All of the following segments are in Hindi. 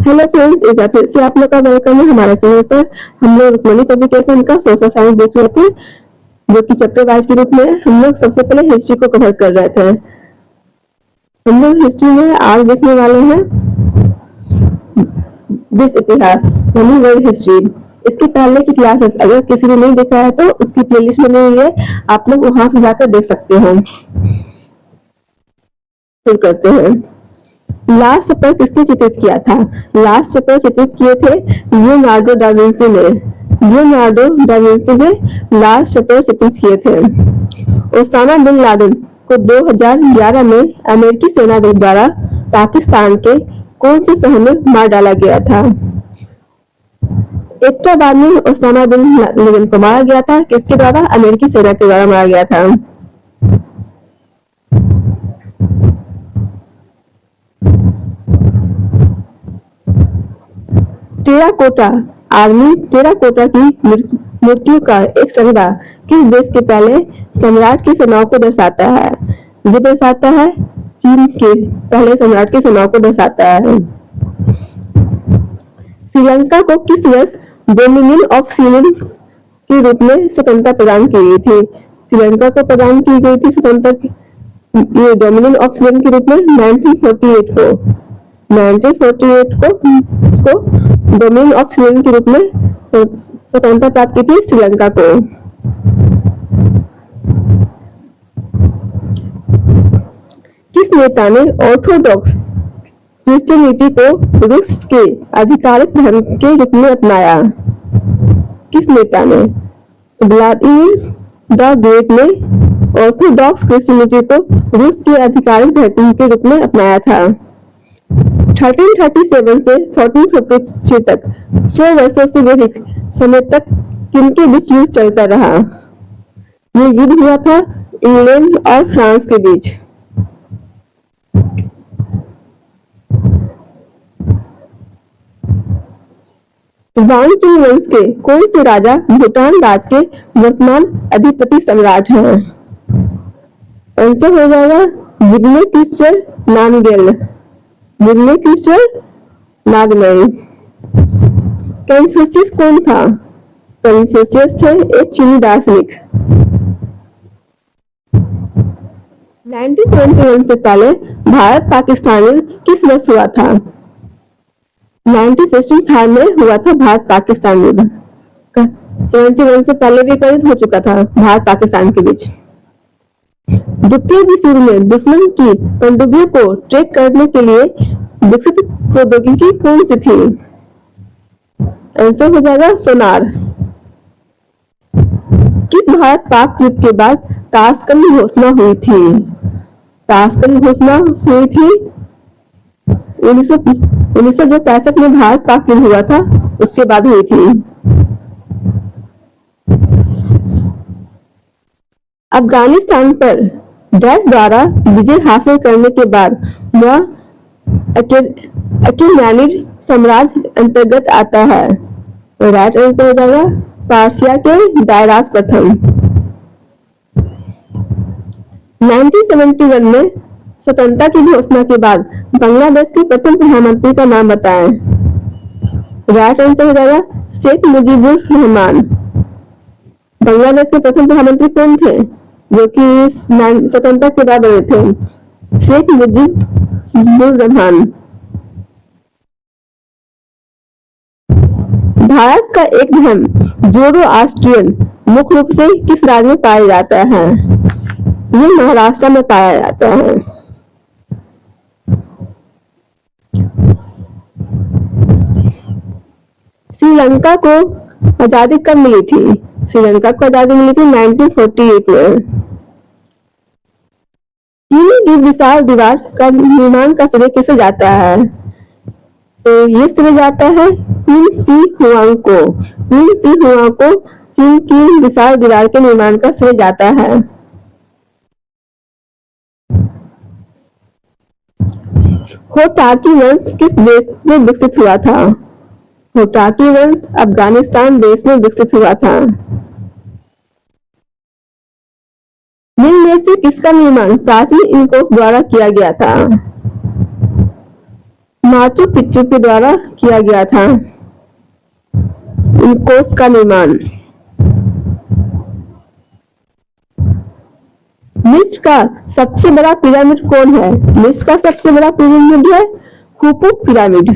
हेलो फ्रेंड्स, एक बार फिर से आप लोग का वेलकम है हमारे चैनल पर। हम लोग रुक्मणी पब्लिकेशन का सोशल साइंस देख रहे थे, जो कि चैप्टर वाइज के रूप में हम लोग सबसे पहले हिस्ट्री को कवर कर रहे थे। हम लोग हिस्ट्री में आज देखने वाले हैं विश्व इतिहास यानी वर्ल्ड हिस्ट्री। इसके पहले की क्लासेस अगर किसी ने नहीं देखा है तो उसकी प्लेलिस्ट बनी हुई है, आप लोग वहां से जाकर देख सकते हैं। शुरू करते हैं। लास्ट सपर किसने चित्रित किया था? लास्ट सपर चित्रित किए थे लियोनार्डो डा विंसी ने। लियोनार्डो डा विंसी ने लास्ट सपर चित्रित किए थे। ओसामा बिन लादेन को 2011 में अमेरिकी सेना द्वारा पाकिस्तान के कौन से शहर में मार डाला गया था? एबटाबाद में ओसामा बिन लादेन को मारा गया था। किसके द्वारा? अमेरिकी सेना के द्वारा मारा गया था। टेराकोटा आर्मी टेराकोटा की मूर्तियों का एक संग्रह किस देश के पहले सम्राट की सेनाओं को दर्शाता है? ये दर्शाता है चीन के पहले सम्राट की सेनाओं को दर्शाता है। श्रीलंका को किस वर्ष डोमिनियन ऑफ सीलन के रूप में स्वतंत्रता प्रदान की गई थी? श्रीलंका को प्रदान की गई थी स्वतंत्रता ये डोमिनियन ऑफ सीलन के रूप में 1948 को 1948 को डोमिनियन ऑफ सीलन के रूप में स्वतंत्रता प्राप्त की थी श्रीलंका को। किस नेता ने ऑर्थोडॉक्स क्रिश्चियनिटी को रूस के आधिकारिक धर्म के रूप में अपनाया? किस नेता ने? व्लादिमीर द ग्रेट ने ऑर्थोडॉक्स क्रिश्चियनिटी को रूस के आधिकारिक धर्म के रूप में अपनाया था। 1337 से 1456 तक 100 वर्षों से अधिक समय तक किनके बीच युद्ध चलता रहा? ये युद्ध हुआ था इंग्लैंड और फ्रांस के बीच। वांगचुंग वंश के कौन से राजा भूटान राज के वर्तमान अधिपति सम्राट हैं? आंसर हो जाएगा जिग्मे क्रिस्टर नामग्याल। जिग्मे क्रिस्टर नामग्याल। कन्फ्यूशियस कौन था? कन्फ्यूशियस थे एक चीनी दार्शनिक। 1971 से पहले भारत पाकिस्तान में किस वर्ष हुआ था? 1965 में हुआ था भारत पाकिस्तान युद्ध। 71 से पहले भी युद्ध हो चुका था भारत पाकिस्तान के बीच। द्वितीय विश्व युद्ध में दुश्मन की पनडुब्बियों को ट्रैक करने के लिए विकसित प्रौद्योगिकी कौन सी थी? आंसर हो जाएगा सोनार। किस भारत पाक युद्ध के बाद ताशकंद घोषणा हुई थी? ताशकंद घोषणा हुई थी 1965 में भारत पाक युद्ध हुआ था, उसके बाद हुई थी। अफगानिस्तान पर डैश द्वारा विजय हासिल करने के बाद वह अकेमेनिड साम्राज्य अंतर्गत आता है। तो राइट आंसर हो जाएगा पार्सिया के दायरास प्रथम। 1971 में स्वतंत्रता की घोषणा के बाद बांग्लादेश के प्रथम प्रधानमंत्री का नाम बताएं। राइट आंसर हो जाएगा शेख मुजीबुर रहमान। बांग्लादेश के प्रथम प्रधानमंत्री कौन थे जो कि स्वतंत्रता के बाद बने थे? शेख मुजीबुर रहमान। भारत का एक धर्म जोरोआस्ट्रियन मुख्य रूप से किस राज्य में पाया जाता है? ये महाराष्ट्र में पाया जाता है। श्रीलंका को आजादी कब मिली थी? श्रीलंका को आजादी मिली थी 1948 में। चीन की विशाल दीवार का निर्माण का श्रेय किसे जाता है? तो ये श्रेय जाता है क्वीन शी हुआंग को। क्वीन शी हुआंग को चीन की विशाल दीवार के निर्माण का श्रेय जाता है। होटाकी वंश किस देश में विकसित हुआ था? होटाकी वंश अफगानिस्तान देश में विकसित हुआ था। निम्न में से किसका निर्माण प्राचीन इनकोस द्वारा किया गया था? माचू पिच्चू के द्वारा किया गया था कोष का निर्माण। मिस्र का सबसे बड़ा पिरामिड कौन है? मिस्र का सबसे बड़ा पिरामिड है खुफू पिरामिड।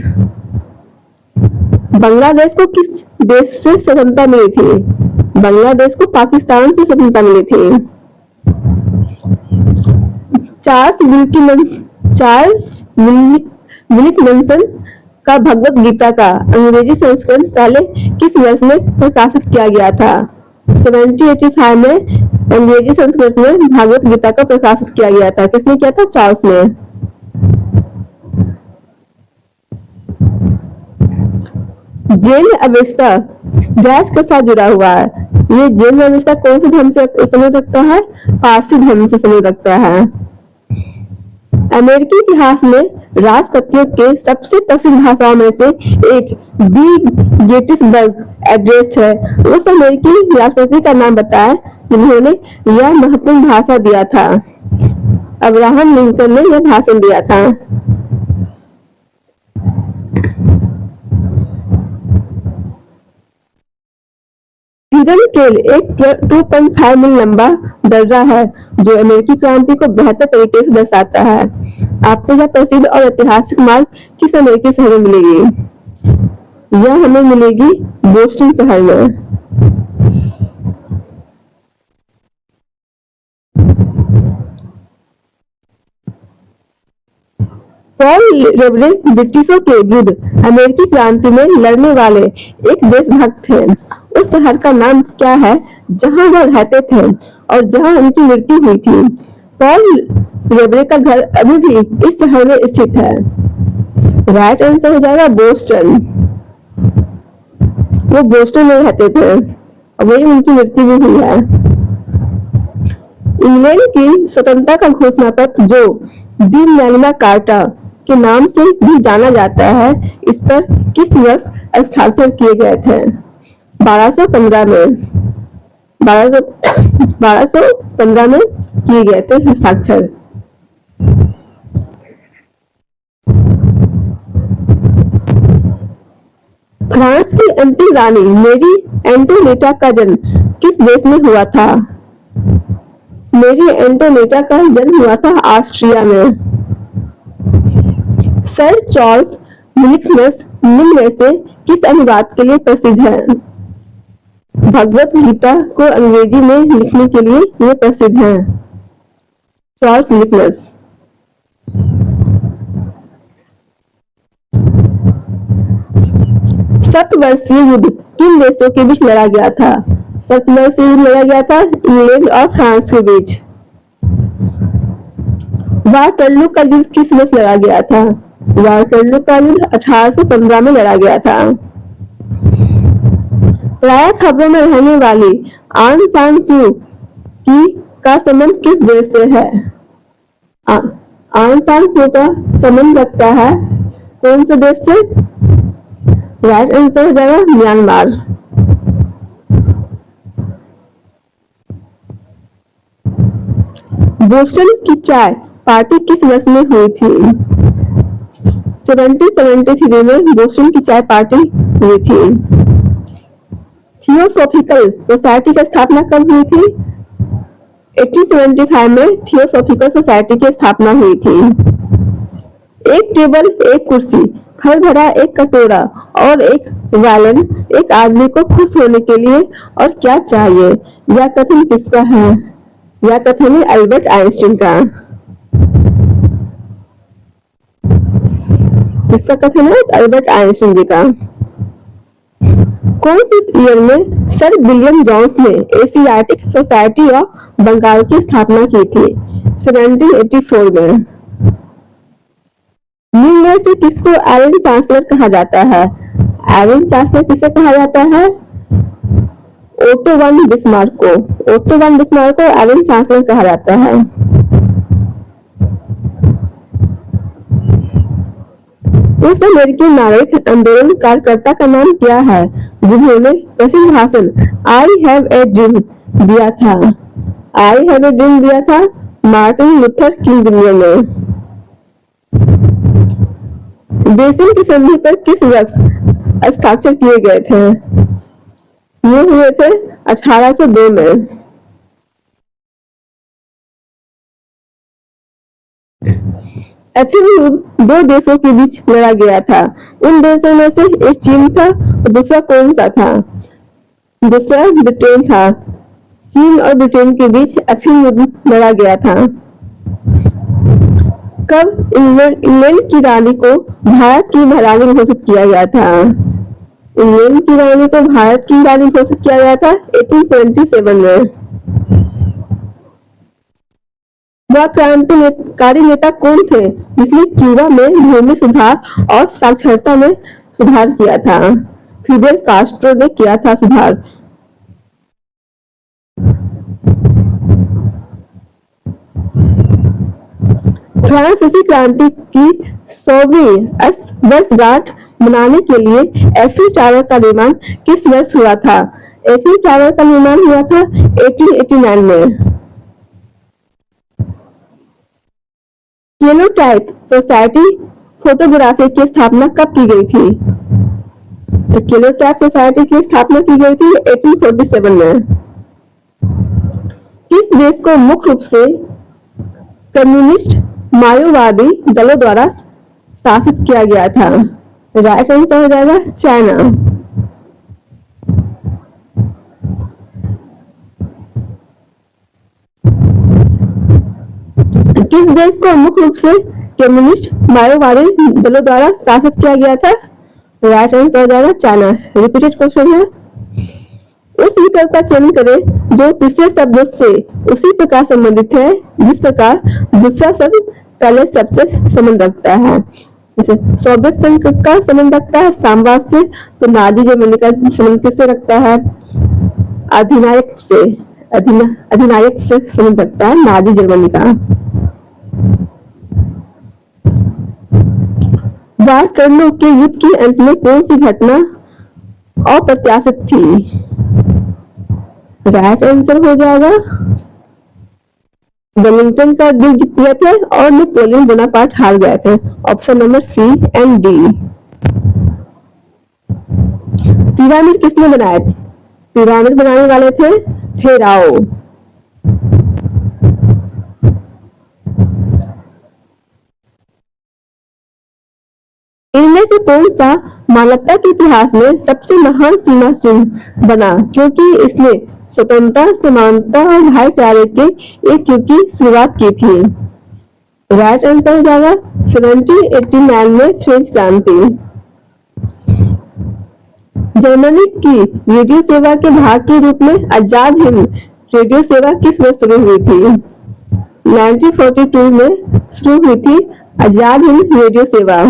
बांग्लादेश को किस देश से स्वतंत्रता मिली थी? बांग्लादेश को पाकिस्तान से स्वतंत्रता मिली थी। चार्ल्स विल्किंसन का भगवत गीता का अंग्रेजी संस्करण पहले किस वर्ष में प्रकाशित किया गया था? 1785 में अंग्रेजी संस्कृत में भागवत गीता का प्रकाशित किया गया था। किसने किया था? चार्ल्स ने। जैन अवस्था डैश के साथ जुड़ा हुआ है। ये जैन अवस्था कौन से धर्म से संबंध रखता है? पारसी धर्म से संबंध रखता है। अमेरिकी इतिहास में राष्ट्रपतियों के सबसे प्रसिद्ध भाषाओं में से एक दी गेटिसबर्ग एड्रेस है। उस अमेरिकी राष्ट्रपति का नाम बताएं जिन्होंने यह महत्वपूर्ण भाषण दिया था। अब्राहम लिंकन ने यह भाषण दिया था। फ्रीडम ट्रेल एक 2.5 मील लंबा दर्रा है जो अमेरिकी क्रांति को बेहतर तरीके से दर्शाता है। आपको यह प्रसिद्ध और ऐतिहासिक मार्ग किस अमेरिकी शहर में मिलेगी? यह हमें मिलेगी बोस्टन शहर में। पॉल रेवरे ब्रिटिशों के विरुद्ध अमेरिकी क्रांति में लड़ने वाले एक देशभक्त थे। उस शहर का नाम क्या है जहां वह रहते थे और जहां उनकी मृत्यु हुई थी? पॉल रेवरे का घर अभी भी इस शहर में स्थित है। राइट आंसर हो जाएगा बोस्टन। वो बोस्टन में रहते थे और वही उनकी मृत्यु भी हुई है। इंग्लैंड की स्वतंत्रता का घोषणा पत्र जो दी मैग्ना कार्टा के नाम से भी जाना जाता है, इस पर किस वर्ष हस्ताक्षर किए गए थे? 1215 में 1215 में किए गए थे हस्ताक्षर। फ्रांस की अंतिम रानी मेरी एंटोनेटा का जन्म किस देश में हुआ था? मेरी एंटोनेटा का जन्म हुआ था ऑस्ट्रिया में। सर चार्ल्स विल्किंसन निम्न में से किस अनुवाद के लिए प्रसिद्ध है? भगवत गीता को अंग्रेजी में लिखने के लिए ये प्रसिद्ध है। Charles Wilkinson. सतवर्षीय युद्ध किन देशों के बीच लड़ा गया था? सतवर्षीय युद्ध लड़ा गया था इंग्लैंड और फ्रांस के बीच। वाटरलू का युद्ध किस वर्ष लड़ा गया था? वाटरलू का युद्ध 1815 में लड़ा गया था। प्रायः खबरों में रहने वाली आंग सान सू की का संबंध किस देश से है? आंग सान सू का संबंध रखता है कौन से देश से? राइट आंसर हो जाएगा म्यांमार। बोस्टन की चाय पार्टी किस वर्ष में हुई थी? 1773 में बोस्टन की चाय पार्टी हुई थी। थियोसॉफिकल सोसाइटी की स्थापना कब हुई थी? 1875 में थियोसॉफिकल सोसाइटी की स्थापना हुई थी। एक टेबल, एक कुर्सी, फल भरा एक कटोरा और एक वायलिन एक आदमी को खुश होने के लिए और क्या चाहिए? यह कथन किसका है? यह कथन है अल्बर्ट आइंस्टीन का। किसका कथन है? अल्बर्ट आइंस्टीन जी का। कौन से ईयर में सर विलियम जोन्स ने एशियाटिक सोसाइटी ऑफ बंगाल की स्थापना की थी? 1784 में। निम्न में से किसको एलन चांसलर कहा जाता है? एलन चांसलर किसे कहा जाता है? ओटो वन बिस्मार्क को। ओटो वन बिस्मार्क को एलन चांसलर कहा जाता है। उस अमेरिकी नागरिक आंदोलन कार्यकर्ता का नाम क्या है जिन्होंने प्रसिद्ध भाषण आई हैव ए ड्रीम दिया था? आई हैव ए ड्रीम दिया था मार्टिन लूथर किंग जूनियर ने। बेसिन की संधि पर किस वर्ष हस्ताक्षर किए गए थे? ये हुए थे 1802 में। एफिन युद्ध दो देशों के बीच लड़ा गया था। उन देशों में से एक चीन था और दूसरा कौन सा था? दूसरा ब्रिटेन था। चीन और ब्रिटेन के बीच एफिन युद्ध लड़ा गया था। कब इंग्लैंड की रानी को भारत की महारानी घोषित किया गया था? इंग्लैंड की रानी को भारत की रानी घोषित किया गया था 1877 में। वह क्रांतिकारी नेता कौन थे जिसने क्यूबा में भूमि सुधार और साक्षरता में सुधार किया था? फिडेल कास्ट्रो ने किया था सुधार। फ्रांसीसी क्रांति की 100वीं वर्षगांठ मनाने के लिए एफिल टावर का निर्माण किस वर्ष हुआ था? एफिल टावर का निर्माण हुआ था 1889 में। केलोटाइप सोसाइटी फोटोग्राफी की स्थापना कब की गई थी? तो केलोटाइप सोसाइटी की स्थापना की गई थी 1847 में। किस देश को मुख्य रूप से कम्युनिस्ट माओवादी दलों द्वारा शासित किया गया था? राइट आंसर हो जाएगा चाइना। किस देश को मुख्य रूप से कम्युनिस्ट माओवादी दलों द्वारा शासित किया गया था? राइट आंसर हो जाएगा चाइना। रिपीटेड क्वेश्चन है। उस विकल्प का चयन करें जो पिछले शब्द से उसी प्रकार संबंधित है जिस प्रकार दूसरा शब्द पहले शब्द से संबंध रखता है। जैसे सोवियत संघ का संबंध रखता है साम्राज्य से, तो नाजी जर्मनी का संबंध किससे रखता है? अधिनायक से। अधिनायक से संबंध रखता है नाजी जर्मनी का। वाटरलू के युद्ध के अंत में कौन सी घटना अप्रत्याशित थी? राइट आंसर हो जाएगा वेलिंगटन का युद्ध जीत थे और नेपोलियन बोनापार्ट हार गए थे। Option number C and D. Pyramid किसने बनाए? पिरामिड बनाने वाले थे फेराओ। इनमें से कौन सा मानवता के इतिहास में सबसे महान सीमा चिन्ह बना क्योंकि इसने स्वतंत्रता, समानता और भाईचारे के एक युग की शुरुआत की थी? राइट आंसर हो जाएगा 1789 में फ्रेंच क्रांति। जर्मनी की रेडियो सेवा के भाग के रूप में आजाद हिंद रेडियो सेवा किस वर्ष शुरू हुई थी? 1942 में शुरू हुई थी आजाद हिंद रेडियो सेवा।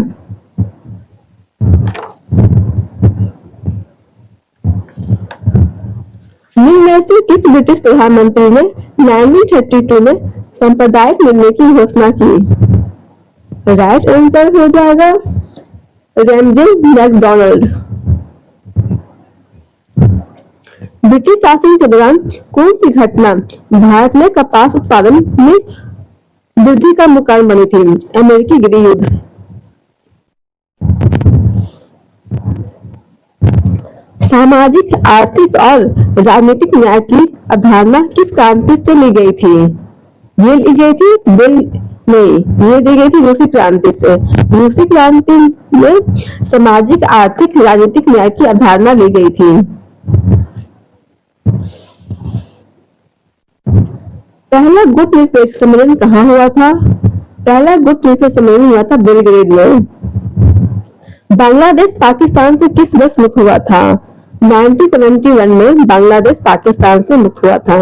निम्न में से किस ब्रिटिश प्रधानमंत्री ने 1932 में सांप्रदायिक निर्णय की घोषणा की? राइट आंसर हो जाएगा रैमजे मैकडॉनल्ड। ब्रिटिश शासन के दौरान कौन सी घटना भारत में कपास उत्पादन में वृद्धि का मुख्य कारण बनी थी? अमेरिकी गृह युद्ध। सामाजिक, आर्थिक और राजनीतिक न्याय की अवधारणा किस क्रांति से ली गई थी? ये ली गई थी ये दी गई थी रूसी क्रांति से। रूसी क्रांति में सामाजिक, आर्थिक, राजनीतिक न्याय की अवधारणा ली गई थी। पहला गुट निरपेक्ष सम्मेलन कहाँ हुआ था? पहला गुट निरपेक्ष सम्मेलन हुआ था बेलग्रेड में। बांग्लादेश पाकिस्तान से किस वर्ष मुक्त हुआ था? 1971 में बांग्लादेश पाकिस्तान से मुक्त हुआ था।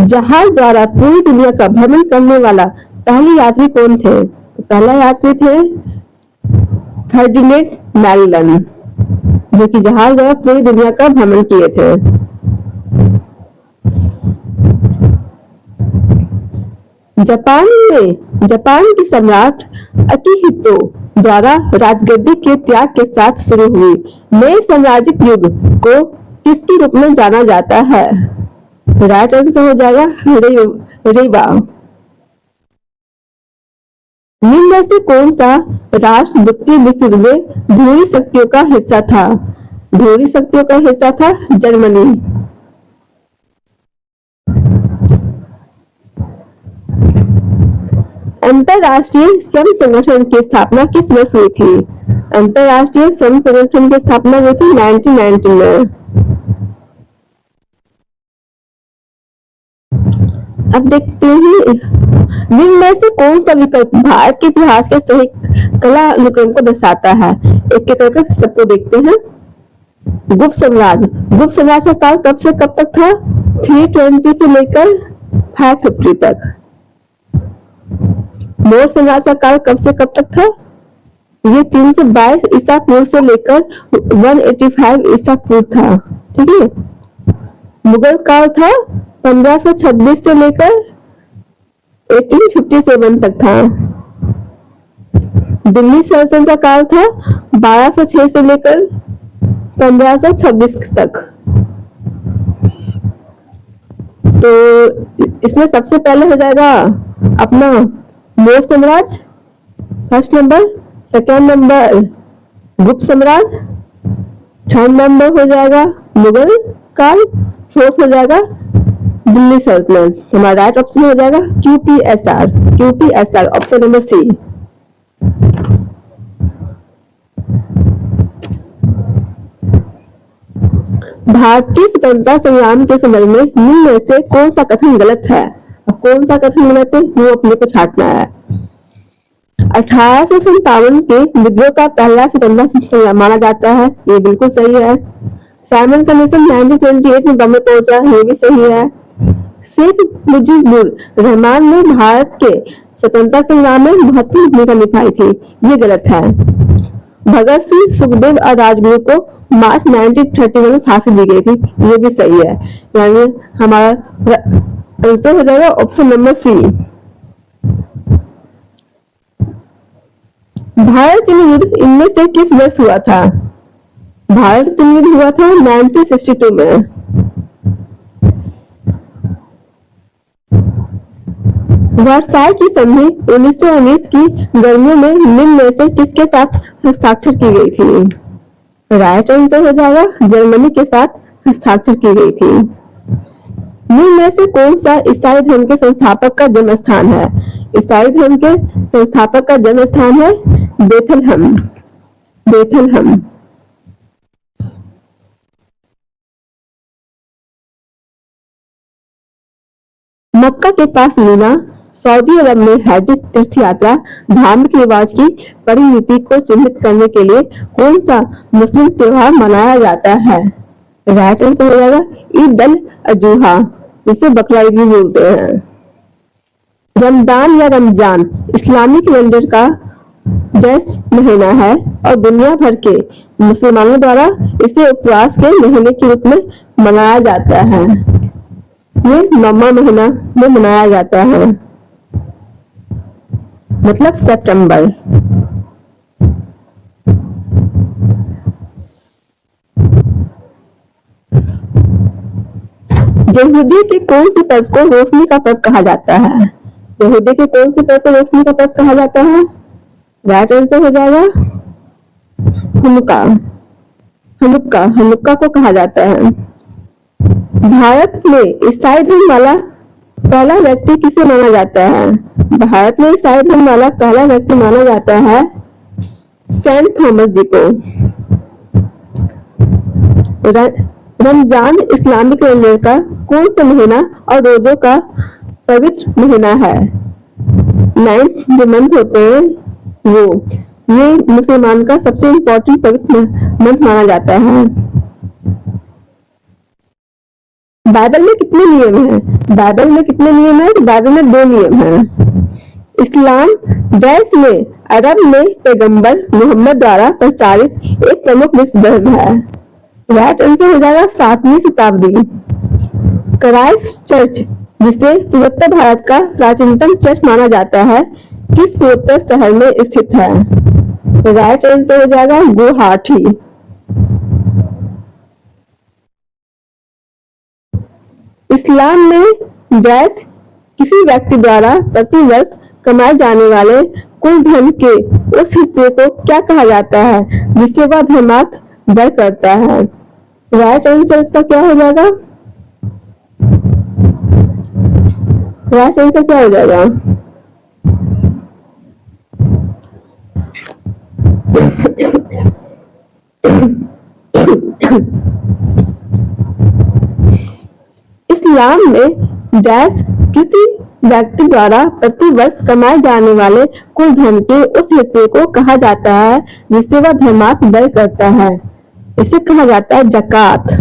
जहाज द्वारा पूरी दुनिया का भ्रमण करने वाला पहले यात्री कौन थे? पहला यात्री थे फर्डिनेंड मैगेलन, जो कि जहाज द्वारा पूरी दुनिया का भ्रमण किए थे। जापान के सम्राट अकिहितो द्वारा राजगद्दी के त्याग के साथ शुरू हुई नए साम्राज्यिक युग को किसके रूप में जाना जाता है? राइट आंसर हो जाएगा रेवा। निम्न में से कौन सा राष्ट्र द्वितीय विश्व युद्ध में ध्रुवीय शक्तियों का हिस्सा था? ध्रुवीय शक्तियों का हिस्सा था जर्मनी। अंतरराष्ट्रीय श्रम संगठन की स्थापना किस वर्ष हुई थी? अंतरराष्ट्रीय श्रम संगठन की स्थापना हुई थी 1990 में। अब देखते हैं निम्न में से कौन सा विकल्प भारत के इतिहास के सही कला अनुक्रम को दर्शाता है? एक एक करके सबको देखते हैं। गुप्त साम्राज्य, गुप्त साम्राज्य का काल कब से कब तक था? 320 से लेकर 550 तक। मौर्य साम्राज्य का काल कब से कब तक था? ये 322 ईसा पूर्व से लेकर 185 ईसा पूर्व था। ठीक है। मुगल काल था 1526 से लेकर 1857 तक था। दिल्ली सल्तनत का काल था 1206 से लेकर 1526 तक। तो इसमें सबसे पहले हो जाएगा अपना मौर्य साम्राज्य फर्स्ट नंबर, सेकेंड नंबर गुप्त साम्राज्य, थर्ड नंबर हो जाएगा मुगल काल, फोर्थ हो जाएगा दिल्ली सल्तनत। हमारा राइट ऑप्शन हो जाएगा QPSR, QPSR option number C. भारतीय स्वतंत्रता संग्राम के संदर्भ में निम्न में से कौन सा कथन गलत है? कौन सा कथन गलत है वो अपने को छांटना है। 1857 के विद्रोह का पहला स्वतंत्रता संग्राम माना जाता है, ये बिल्कुल सही है। साइमन कमीशन 1928 में बम्बई पहुंचा, ये भी सही है। शेख मुजीबुर रहमान ने भारत के स्वतंत्रता संग्राम में महत्वपूर्ण भूमिका निभाई थी, ये गलत है। भगत सिंह, सुखदेव और राजगुरु को मार्च 1931 में फांसी दी गई थी, ये भी सही है। यानी हमारा आंसर हो जाएगा ऑप्शन नंबर सी। भारत चीन युद्ध इनमें से किस वर्ष हुआ था? भारत चीन युद्ध हुआ था 1962 में। वर्साई की संधि 1919 की गर्मियों में निम्न में से किसके साथ हस्ताक्षर की गई थी? राइट आंसर हो जाएगा जर्मनी के साथ हस्ताक्षर की गई थी। निम्न में से कौन सा ईसाई धर्म के संस्थापक का जन्म स्थान है? ईसाई धर्म के संस्थापक का जन्म स्थान है बेथलहम, बेथलहम। मक्का के पास मीना सऊदी अरब में हज तीर्थ यात्रा धार्मिक रिवाज की परिणति को चिन्हित करने के लिए कौन सा मुस्लिम त्योहार मनाया जाता है? राइट आंसर हो जाएगा ईद अल अजहा, जिसे बकरा ईद भी बोलते हैं। रमजान या रमजान इस्लामिक कैलेंडर का डैश महीना है और दुनिया भर के मुसलमानों द्वारा इसे उपवास के महीने के रूप में मनाया जाता है। ये 9वां महीना में मनाया जाता है, मतलब सितंबर। यहूदी के कौन से पर्व को रोशनी का पर्व कहा जाता है? यहूदी के कौन से पर्व को रोशनी का पर्व कहा जाता है? राइट आंसर हो जाएगा हनुक्का, हनुक्का, हनुक्का को कहा जाता है। भारत में ईसाई धर्म वाला पहला व्यक्ति किसे माना जाता है? भारत में ईसाई धर्म वाला पहला व्यक्ति माना जाता है सेंट थॉमस जी को। रमजान इस्लामिक कैलेंडर का कौन सा महीना और रोजों का पवित्र महीना है? 9th जो मंथ होते हैं वो, ये मुसलमान का सबसे इम्पोर्टेंट पवित्र मंथ माना जाता है। बाइबल में कितने नियम हैं? बाइबल में कितने नियम हैं? बाइबल में 2 नियम हैं। इस्लाम डैश में अरब में पैगंबर मोहम्मद द्वारा प्रचारित एक प्रमुख विश्व धर्म है। राइट आंसर हो जाएगा 7वीं शताब्दी। क्राइस्ट चर्च, जिसे पूर्वोत्तर भारत का प्राचीनतम चर्च माना जाता है, किस पूर्वोत्तर शहर में स्थित है? राइट आंसर हो जाएगा गुवाहाटी। इस्लाम में डैश किसी व्यक्ति द्वारा प्रति वर्ष कमाए जाने वाले कुल धन के उस हिस्से को क्या कहा जाता है जिसे वह धर्मार्थ व्यय करता है? राइट आंसर इसका क्या हो जाएगा? राइट आंसर क्या हो जाएगा? इस्लाम में डैश किसी व्यक्ति द्वारा प्रति वर्ष कमाए जाने वाले कुल धन के उस हिस्से को कहा जाता है जिसे वह धर्मार्थ व्यय करता है। इसे कहा जाता है ज़कात।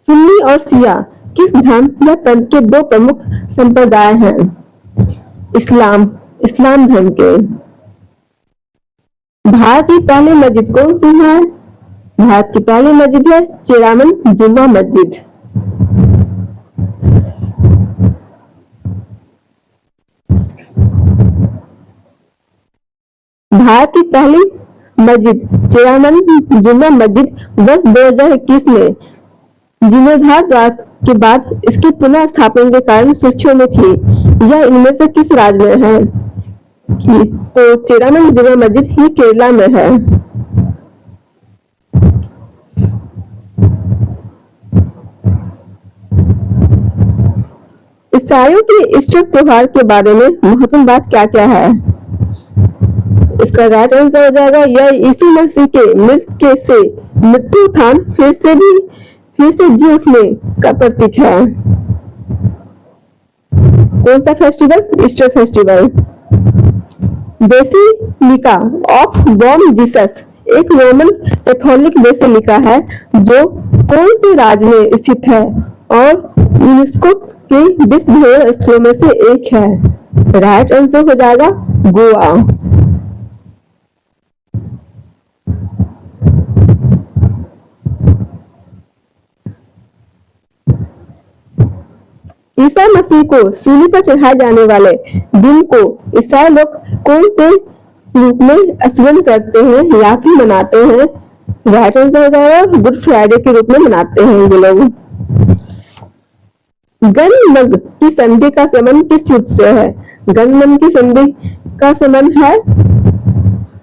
सुन्नी और शिया किस धर्म या पंथ के दो प्रमुख संप्रदाय हैं? इस्लाम धर्म के। भारत की पहली मस्जिद कौन सी है? भारत की पहली मस्जिद है चेरामन जुम्मा मस्जिद। भारत की पहली मस्जिद चेरामन जुम्मा मस्जिद वर्ष 2021 में जीर्णोद्धार के बाद इसकी पुनः स्थापना के कारण सुर्खियों में थी। यह इनमें से किस राज्य में है? तो चेरामन जुम्मा मस्जिद ही केरला में है। ईसाइयों के ईस्टर त्योहार के बारे में महत्वपूर्ण बात क्या क्या है? इसका राइट आंसर हो जाएगा यह यीशु मसीह के मृत्यु से मृत्यु उत्थान फिर से जी उठने का प्रतीक है। कौन सा festival? Easter festival. Basilica of born Jesus एक रोमन कैथोलिक बेसिलिका है जो कौन से राज्य में स्थित है और यूनेस्को के विश्व धरोहर स्थलों में से एक है? राइट आंसर हो जाएगा गोवा। ईसा मसीह को सूली पर चढ़ाए जाने वाले दिन को ईसाई लोग कौन से रूप में स्मरण करते हैं या फिर मनाते हैं? राइट आंसर हो जाएगा गुड फ्राइडे के रूप में मनाते हैं ये लोग। गनमग की संधि का संबंध किस युद्ध से है? गनमग की संधि का संबंध है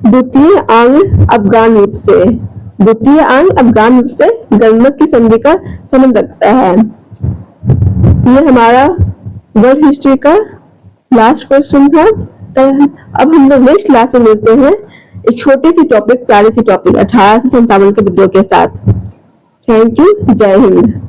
द्वितीय आंग्ल अफगान युद्ध से। द्वितीय आंग्ल अफगान युद्ध से गनमग की संधि का संबंध रखता है। ये हमारा वर्ल्ड हिस्ट्री का लास्ट क्वेश्चन था। तो अब हम लोग नेक्स्ट क्लास में मिलते हैं एक छोटी सी टॉपिक, प्यारी सी टॉपिक 1857 के विद्रोह के साथ। Thank you. जय हिंद।